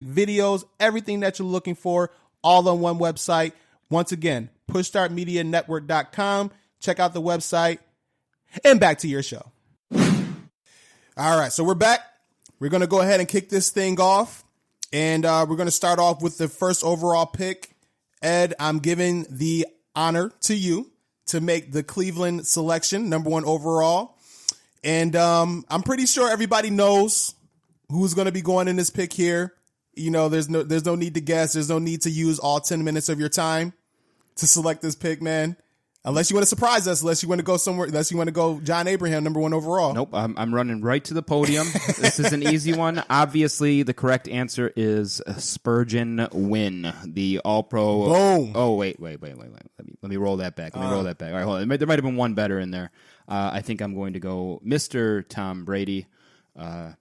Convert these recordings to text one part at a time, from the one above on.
videos, everything that you're looking for, all on one website. Once again, pushstartmedianetwork.com. Check out the website. And back to your show. All right, so we're back. We're going to go ahead and kick this thing off. And we're going to start off with the first overall pick. Ed, I'm giving the honor to you to make the Cleveland selection, number 1 overall. And I'm pretty sure everybody knows who's going to be going in this pick here. You know, there's no need to guess. There's no need to use all 10 minutes of your time to select this pick, man. Unless you want to surprise us, unless you want to go somewhere, unless you want to go John Abraham, number 1 overall. Nope, I'm running right to the podium. This is an easy one. Obviously, the correct answer is Spurgeon Wynn, the All-Pro. Boom. Oh, wait. Let me roll that back. All right, hold on. There might have been one better in there. I think I'm going to go Mr. Tom Brady. I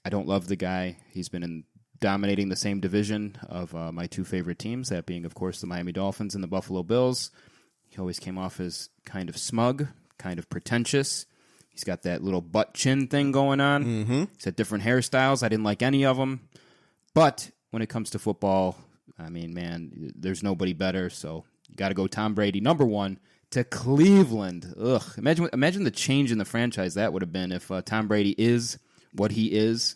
don't love the guy. He's been dominating the same division of my 2 favorite teams, that being, of course, the Miami Dolphins and the Buffalo Bills. He always came off as kind of smug, kind of pretentious. He's got that little butt chin thing going on. Mm-hmm. He's had different hairstyles. I didn't like any of them. But when it comes to football, I mean, man, there's nobody better. So you got to go Tom Brady, number 1, to Cleveland. Ugh. Imagine the change in the franchise that would have been if Tom Brady is what he is.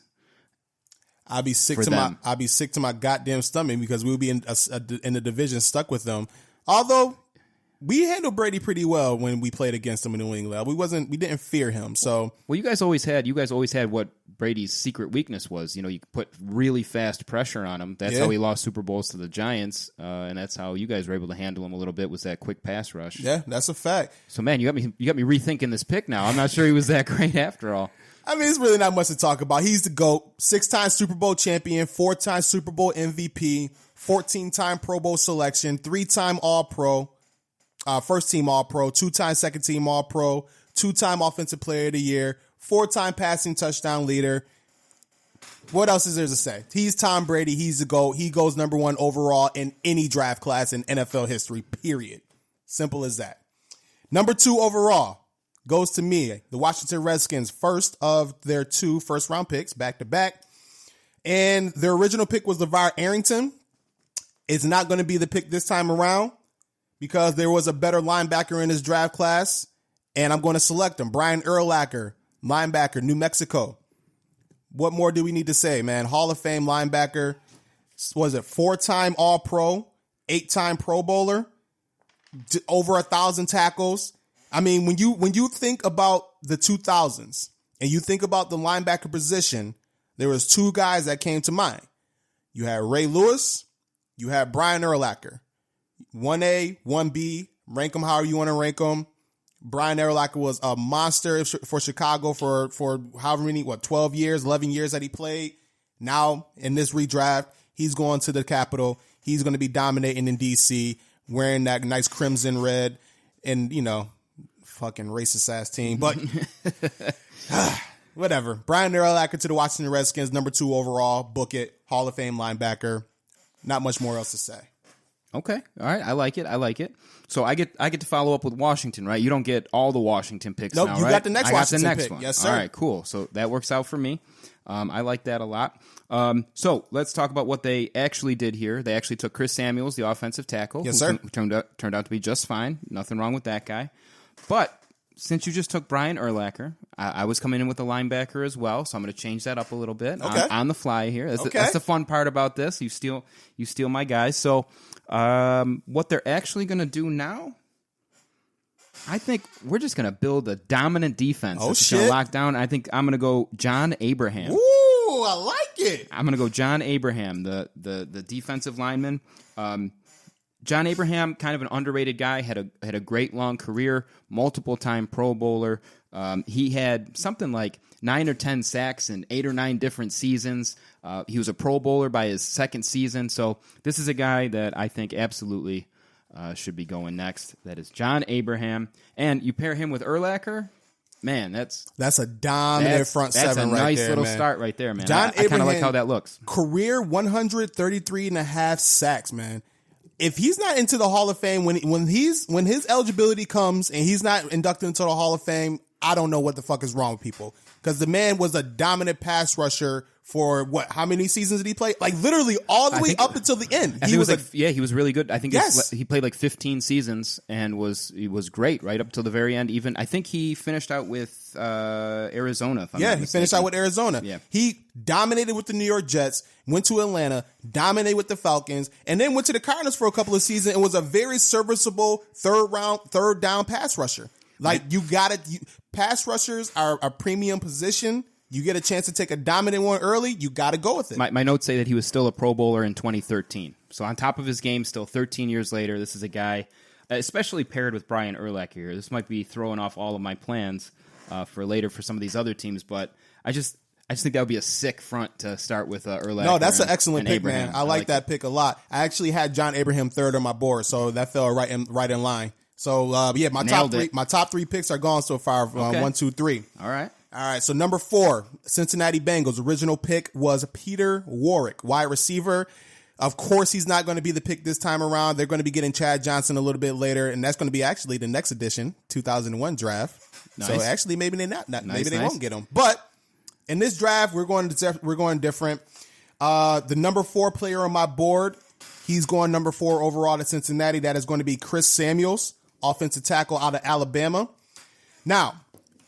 I'd be sick to my goddamn stomach because we would be in the division stuck with them. Although we handled Brady pretty well when we played against him in New England. We didn't fear him. So you guys always had what Brady's secret weakness was. You know, you put really fast pressure on him. That's how he lost Super Bowls to the Giants, and that's how you guys were able to handle him a little bit, was that quick pass rush. Yeah, that's a fact. So man, you got me rethinking this pick now. I'm not sure he was that great after all. I mean, it's really not much to talk about. He's the GOAT, 6-time Super Bowl champion, 4-time Super Bowl MVP, 14-time Pro Bowl selection, 3-time All-Pro, first-team All-Pro, 2-time second-team All-Pro, 2-time Offensive Player of the Year, 4-time passing touchdown leader. What else is there to say? He's Tom Brady. He's the GOAT. He goes number 1 overall in any draft class in NFL history, period. Simple as that. Number 2 overall goes to me, the Washington Redskins, first of their 2 first-round picks, back-to-back. And their original pick was LeVar Arrington. It's not going to be the pick this time around because there was a better linebacker in his draft class, and I'm going to select him. Brian Urlacher, linebacker, New Mexico. What more do we need to say, man? Hall of Fame linebacker. Was it 4-time All-Pro, 8-time Pro Bowler, over 1,000 tackles? I mean, when you think about the 2000s and you think about the linebacker position, there was 2 guys that came to mind. You had Ray Lewis, you had Brian Urlacher. 1A, 1B, rank them however you want to rank them. Brian Urlacher was a monster for Chicago for however many, 12 years, 11 years that he played. Now, in this redraft, he's going to the Capitol. He's going to be dominating in D.C., wearing that nice crimson red and, you know, fucking racist ass team, but whatever. Brian Urlacher to the Washington Redskins, number 2 overall. Book it. Hall of Fame linebacker. Not much more else to say. Okay. All right. I like it. So I get to follow up with Washington, right? You don't get all the Washington picks now, right? Nope, you got the next Washington pick. One. Yes, sir. All right, cool. So that works out for me. I like that a lot. So let's talk about what they actually did here. They actually took Chris Samuels, the offensive tackle. Yes, sir. Who turned out to be just fine. Nothing wrong with that guy. But since you just took Brian Urlacher, I was coming in with a linebacker as well, so I'm going to change that up a little bit on the fly here. That's the fun part about this. You steal my guys. So what they're actually going to do now, I think we're just going to build a dominant defense. That's going to lock down. I think I'm going to go John Abraham. Ooh, I like it. I'm going to go John Abraham, the defensive lineman. John Abraham, kind of an underrated guy, had a great long career, multiple-time Pro Bowler. He had something like 9 or 10 sacks in 8 or 9 different seasons. He was a Pro Bowler by his second season. So this is a guy that I think absolutely should be going next. That is John Abraham. And you pair him with Urlacher, man, that's a dominant front seven right there. That's a nice little start right there, man. I kind of like how that looks. Career 133.5 sacks, man. If he's not into the Hall of Fame, when his eligibility comes and he's not inducted into the Hall of Fame, I don't know what the fuck is wrong with people. because the man was a dominant pass rusher for how many seasons did he play? Like literally all the way up until the end. He was he was really good. I think he played like 15 seasons and he was great right up till the very end. Even I think he finished out with Arizona. If I'm not he finished out with Arizona. Yeah. He dominated with the New York Jets, went to Atlanta, dominated with the Falcons, and then went to the Cardinals for a couple of seasons and was a very serviceable third down pass rusher. Like pass rushers are a premium position. You get a chance to take a dominant one early, you got to go with it. My notes say that he was still a Pro Bowler in 2013. So on top of his game, still 13 years later, this is a guy, especially paired with Brian Urlacher here. This might be throwing off all of my plans for later for some of these other teams, but I just think that would be a sick front to start with Urlacher. No, that's an excellent pick, man. I like that pick a lot. I actually had John Abraham third on my board, so that fell right in line. So my top three picks are gone so far. 1, 2, 3. All right. So number 4, Cincinnati Bengals. Original pick was Peter Warrick, wide receiver. Of course, he's not going to be the pick this time around. They're going to be getting Chad Johnson a little bit later, and that's going to be actually the next edition, 2001 draft. Nice. So actually, maybe they won't get him. But in this draft, we're going different. The number 4 player on my board, he's going number 4 overall to Cincinnati. That is going to be Chris Samuels, offensive tackle out of Alabama. Now,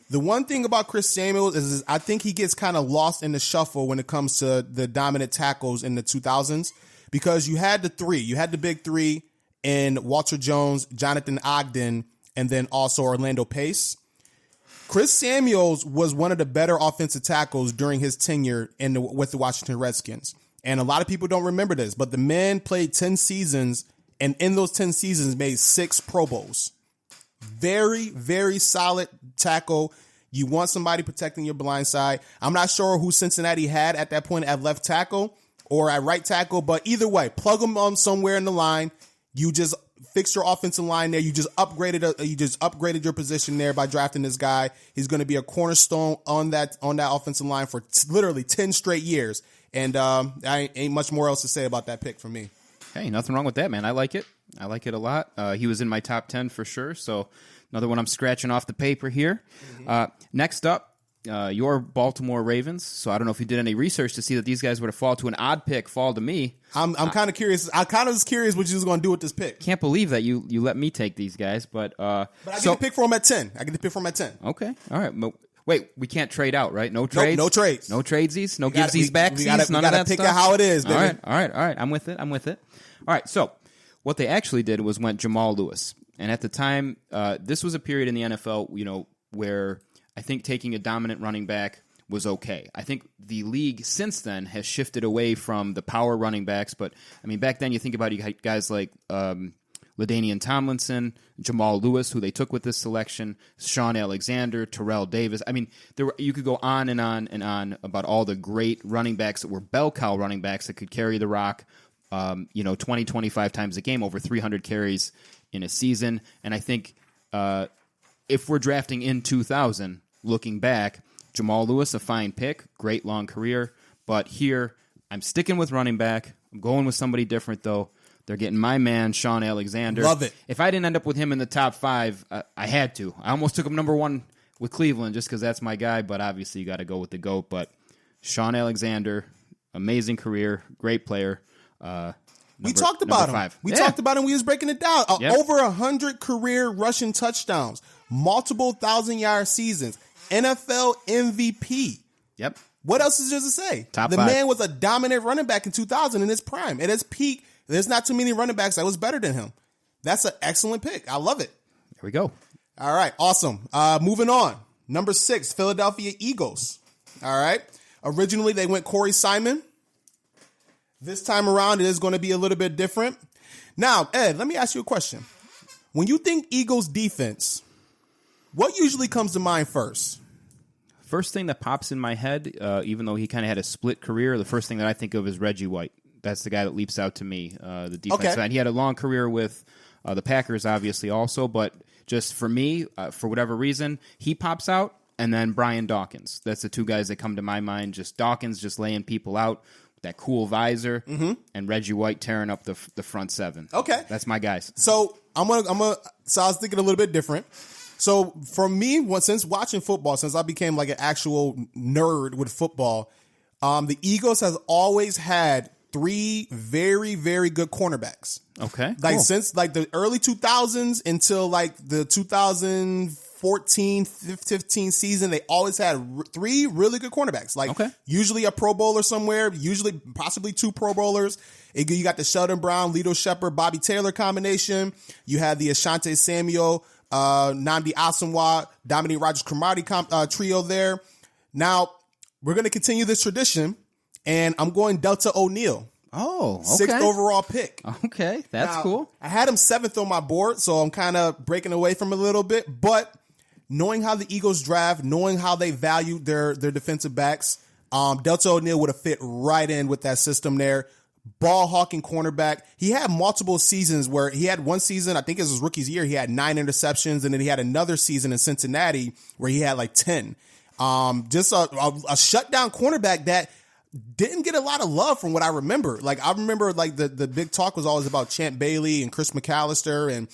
the one thing about Chris Samuels is I think he gets kind of lost in the shuffle when it comes to the dominant tackles in the 2000s, because you had the big 3 in Walter Jones, Jonathan Ogden, and then also Orlando Pace. Chris Samuels was one of the better offensive tackles during his tenure with the Washington Redskins. And a lot of people don't remember this, but the man played 10 seasons, and in those 10 seasons made 6 Pro Bowls. Very, very solid tackle. You want somebody protecting your blind side. I'm not sure who Cincinnati had at that point at left tackle or at right tackle, but either way, plug them on somewhere in the line. You just fixed your offensive line there. You just upgraded your position there by drafting this guy. He's going to be a cornerstone on that offensive line for literally 10 straight years. And I ain't much more else to say about that pick for me. Hey, nothing wrong with that, man. I like it. I like it a lot. He was in my top 10 for sure. So another one I'm scratching off the paper here. Mm-hmm. Next up, your Baltimore Ravens. So I don't know if you did any research to see that these guys were to fall to an odd pick, fall to me. I'm kind of curious. I kind of was curious what you was going to do with this pick. Can't believe that you let me take these guys, but I get to pick for them at 10. Okay, all right. But wait, we can't trade out, right? No trades. No trades. No tradesies. No givesies, backsies. None of that pick stuff. it how it is, baby. All right. I'm with it. All right. So what they actually did was went Jamal Lewis, and at the time, this was a period in the NFL, where I think taking a dominant running back was okay. I think the league since then has shifted away from the power running backs, but I mean, back then you think about guys like LaDainian Tomlinson, Jamal Lewis, who they took with this selection, Sean Alexander, Terrell Davis. I mean, you could go on and on and on about all the great running backs that were bell cow running backs that could carry the rock, 20, 25 times a game, over 300 carries in a season. And I think if we're drafting in 2000, looking back, Jamal Lewis, a fine pick, great long career. But here, I'm sticking with running back. I'm going with somebody different, though. They're getting my man, Sean Alexander. Love it. If I didn't end up with him in the top 5, I had to. I almost took him number 1 with Cleveland just because that's my guy, but obviously you got to go with the GOAT. But Sean Alexander, amazing career, great player. We talked about him. 5. We talked about him. We was breaking it down. Yep. Over 100 career rushing touchdowns, multiple 1,000-yard seasons, NFL MVP. Yep. What else is there to say? Top the 5. man was a dominant running back in 2000 in his prime. At his peak, there's not too many running backs that was better than him. That's an excellent pick. I love it. There we go. All right. Awesome. Moving on. Number 6, Philadelphia Eagles. All right. Originally, they went Corey Simon. This time around, it is going to be a little bit different. Now, Ed, let me ask you a question. When you think Eagles defense, what usually comes to mind first? First thing that pops in my head, even though he kind of had a split career, the first thing that I think of is Reggie White. That's the guy that leaps out to me, the defensive end. He had a long career with the Packers, obviously, also, but just for me, for whatever reason, he pops out, and then Brian Dawkins. That's the two guys that come to my mind. Just Dawkins just laying people out, that cool visor, and Reggie White tearing up the front 7. Okay. That's my guys. So so I was thinking a little bit different. So for me, since watching football, since I became like an actual nerd with football, the Eagles has always had 3 very, very good cornerbacks. Okay. Like cool. since like the early 2000s until like the 2014-15 season, they always had 3 really good cornerbacks. Like usually a Pro Bowler somewhere, usually possibly 2 Pro Bowlers. You got the Sheldon Brown, Lito Shepherd, Bobby Taylor combination. You had the Asante Samuel, Nnamdi Asomugha, Dominique Rodgers-Cromartie trio there. Now, we're going to continue this tradition, and I'm going Delta O'Neal. Oh, okay. 6th overall pick. Okay, that's cool. I had him 7th on my board, so I'm kind of breaking away from him a little bit. But knowing how the Eagles draft, knowing how they value their defensive backs, Delta O'Neal would have fit right in with that system there. Ball hawking cornerback. He had multiple seasons where he had one season, I think it was his rookie's year, he had 9 interceptions, and then he had another season in Cincinnati where he had like 10. Just a shutdown cornerback that didn't get a lot of love from what I remember. Like I remember like the big talk was always about Champ Bailey and Chris McAllister, and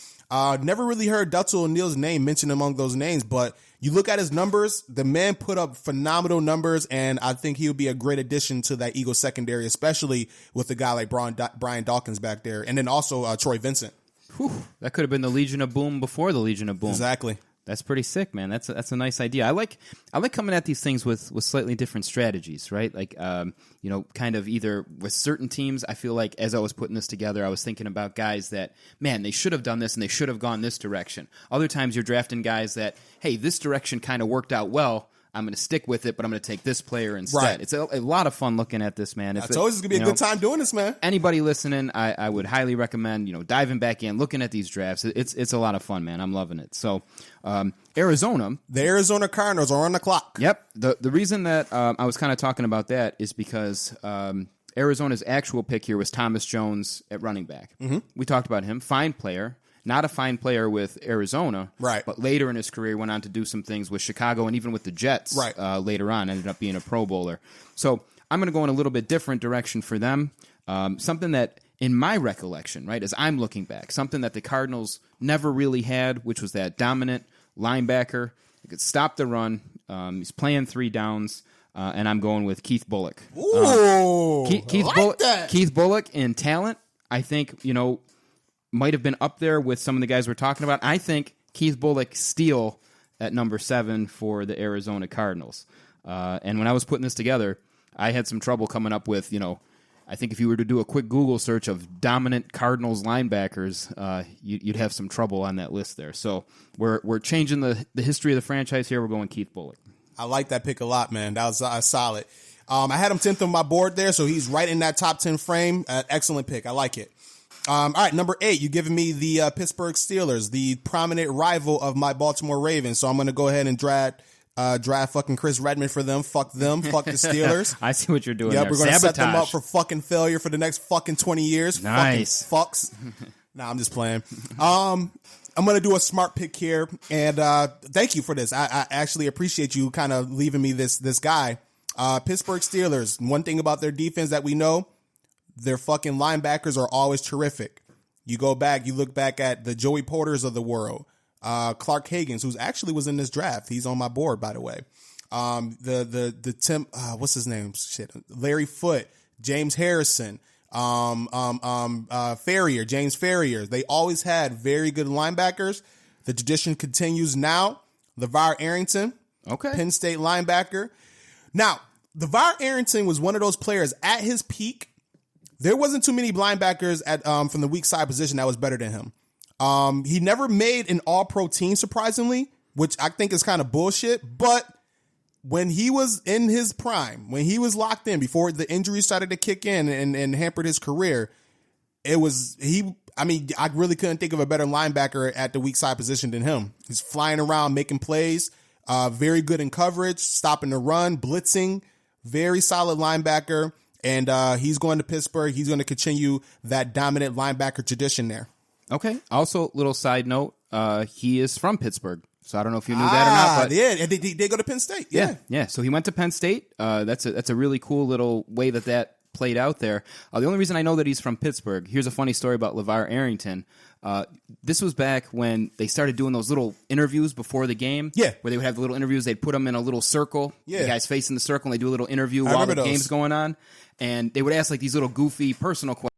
never really heard Delta O'Neal's name mentioned among those names, but you look at his numbers, the man put up phenomenal numbers, and I think he would be a great addition to that Eagles secondary, especially with a guy like Brian Dawkins back there, and then also Troy Vincent. Whew, that could have been the Legion of Boom before the Legion of Boom. Exactly. That's pretty sick, man. That's a nice idea. I like coming at these things with slightly different strategies, right? Like, kind of either with certain teams. I feel like as I was putting this together, I was thinking about guys that, man, they should have done this and they should have gone this direction. Other times you're drafting guys that, hey, this direction kind of worked out well. I'm going to stick with it, but I'm going to take this player instead. Right. It's a lot of fun looking at this, man. I told you it's going to be a good time doing this, man. Anybody listening, I would highly recommend, diving back in, looking at these drafts. It's a lot of fun, man. I'm loving it. So, Arizona. The Arizona Cardinals are on the clock. Yep. The reason that I was kind of talking about that is because Arizona's actual pick here was Thomas Jones at running back. Mm-hmm. We talked about him. Fine player. Not a fine player with Arizona, right? But later in his career, went on to do some things with Chicago and even with the Jets. Right. Later on, ended up being a Pro Bowler. So I'm going to go in a little bit different direction for them. Something that, in my recollection, right, as I'm looking back, something that the Cardinals never really had, which was that dominant linebacker. He could stop the run. He's playing 3 downs. And I'm going with Keith Bullock. Ooh, Keith Bullock in talent, I think, might have been up there with some of the guys we're talking about. I think Keith Bullock steal at number 7 for the Arizona Cardinals. And when I was putting this together, I had some trouble coming up with, I think if you were to do a quick Google search of dominant Cardinals linebackers, you'd have some trouble on that list there. So we're changing the history of the franchise here. We're going Keith Bullock. I like that pick a lot, man. That was solid. I had him 10th on my board there, so he's right in that top 10 frame. Excellent pick. I like it. All right, number 8, you're giving me the Pittsburgh Steelers, the prominent rival of my Baltimore Ravens. So I'm going to go ahead and draft fucking Chris Redmond for them. Fuck them. Fuck the Steelers. I see what you're doing there. We're going to set them up for fucking failure for the next fucking 20 years. Nice. Fucking fucks. Nah, I'm just playing. I'm going to do a smart pick here, and thank you for this. I actually appreciate you kind of leaving me this guy. Pittsburgh Steelers, one thing about their defense that we know, their fucking linebackers are always terrific. You look back at the Joey Porters of the world, Clark Higgins, who's actually was in this draft. He's on my board, by the way. The Tim, what's his name? Shit, Larry Foote, James Harrison, James Ferrier. They always had very good linebackers. The tradition continues now. LeVar Arrington, Penn State linebacker. Now, LeVar Arrington was one of those players at his peak. There wasn't too many linebackers from the weak side position that was better than him. He never made an all-pro team, surprisingly, which I think is kind of bullshit. But when he was in his prime, when he was locked in, before the injuries started to kick in and hampered his career, I really couldn't think of a better linebacker at the weak side position than him. He's flying around, making plays, very good in coverage, stopping the run, blitzing, very solid linebacker. And he's going to Pittsburgh. He's going to continue that dominant linebacker tradition there. Okay. Also, little side note, he is from Pittsburgh. So I don't know if you knew that or not. But yeah, they go to Penn State. Yeah. So he went to Penn State. That's a really cool little way that played out there. The only reason I know that he's from Pittsburgh, here's a funny story about LeVar Arrington. This was back when they started doing those little interviews before the game. Yeah. Where they would have the little interviews. They'd put them in a little circle. Yeah. The guy's facing the circle, and they do a little interview while the game's going on. And they would ask like these little goofy personal questions.